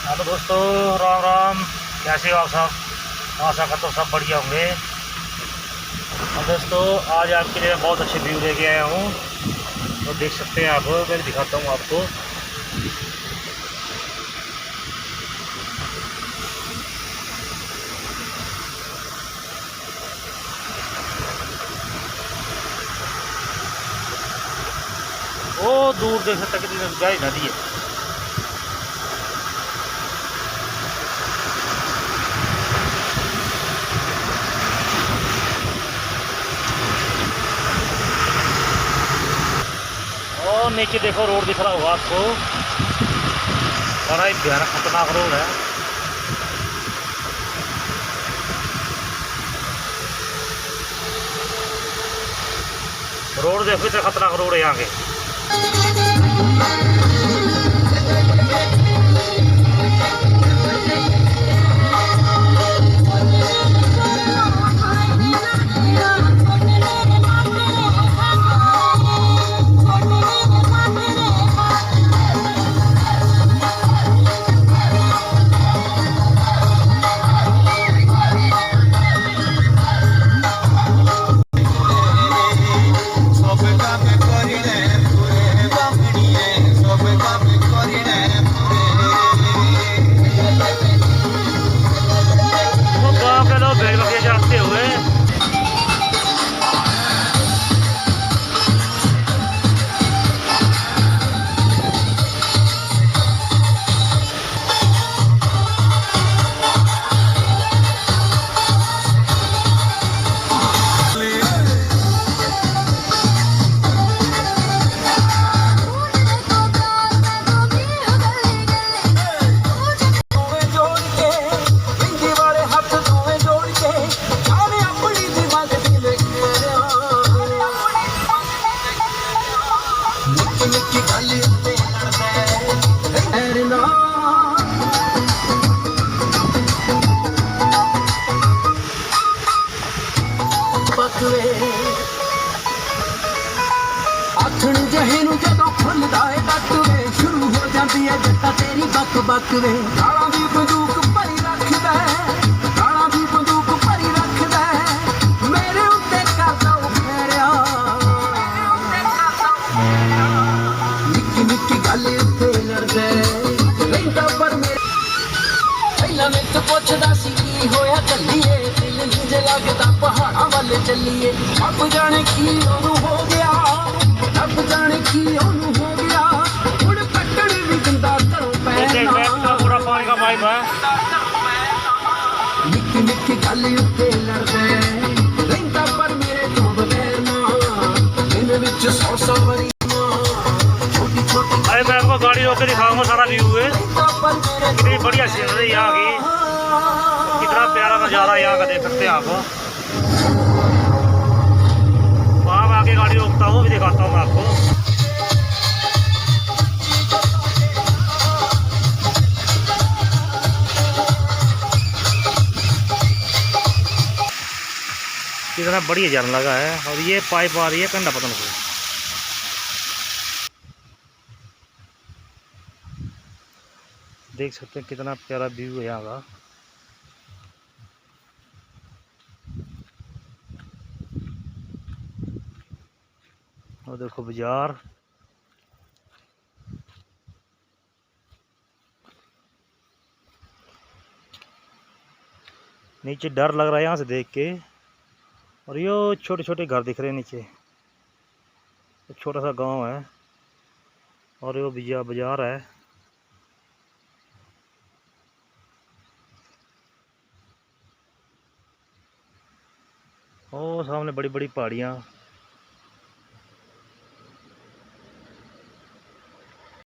Hello दोस्तों, राम राम। कैसे हो आप सब? आशा करता हूँ सब बढ़िया होंगे। और दोस्तों, आज आपके लिए बहुत अच्छे व्यू लेके आया हूँ। तो देख सकते हैं आप, मैं दिखाता हूँ आपको। वो दूर देख सकते हैं कितनी गहरी नदी है। और नीचे देखो, रोड दिख रहा होगा आपको। बड़ा ही भयानक खतरनाक रोड है। रोड देखो, इतना खतरनाक रोड है यहाँ के। गाँव के लोग भेड़ बकरियाँ चराते हुए। आखण जहे नूं जदों खुलदा है तक वे शुरू हो जाती है जट्टा तेरी बक बक वे। गालां दी बंदूक भरी रखदा है, गालां दी बंदूक भरी रखदा है, मेरे उत्ते करदा ओ फेरिया। निक्की निक्की गल उत्ते लड़दा रहिंदा पर मेरे पहला मैं तो पुछदा सी की होया कल्लीए, दिल निंज लगदा पहाड़ां वल चलीए। अब जाने की ओनू हो गया, अब जाने की ओनू हो गया, उड़ पकड़ भी गंदा करो पैना। पूरा पानी का पाइप है। निक्की निक्की गल उत्ते लड़दे रहिंदा पर मेरे तो बगैर ना, इन विच 100 वरी छोटी छोटी। अरे मैं आपको गाड़ी रोक के दिखाऊंगा सारा व्यू है। कितनी बढ़िया सीनरी है यहाँ की, कितना प्यारा नज़ारा यहाँ का देख सकते हैं आप। वहाँ मैं आगे गाड़ी रोकता हूँ, भी दिखाता हूँ मैं आपको। कितना बढ़िया झरना लगा है। और ये पाइप आ रही है कंडा पतन को। देख सकते हैं कितना प्यारा व्यू है यहाँ का। और देखो बाजार। नीचे डर लग रहा है यहाँ से देख के। और ये छोटे छोटे घर दिख रहे हैं नीचे। एक छोटा सा गांव है और ये बाजार है। और सामने बड़ी बड़ी पहाड़ियाँ।